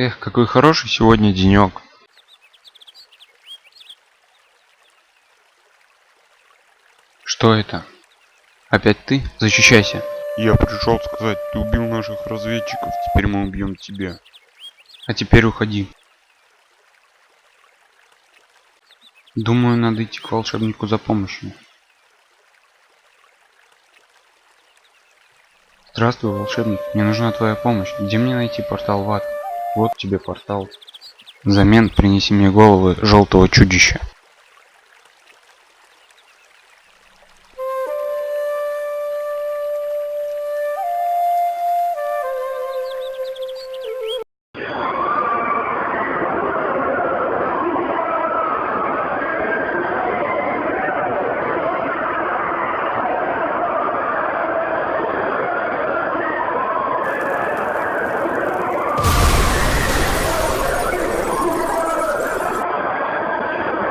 Эх, какой хороший сегодня денек. Что это? Опять ты? Защищайся. Я пришел сказать, ты убил наших разведчиков, теперь мы убьем тебя. А теперь уходи. Думаю, надо идти к волшебнику за помощью. Здравствуй, волшебник. Мне нужна твоя помощь. Где мне найти портал в ад? Вот тебе портал. Взамен принеси мне головы желтого чудища.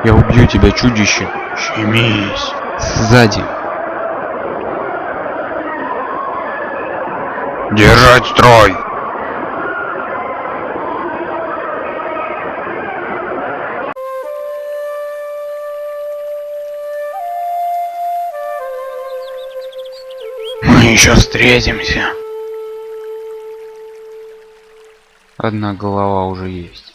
Я убью тебя, чудище. Щемись. Сзади. Держать строй. Мы еще встретимся. Одна голова уже есть.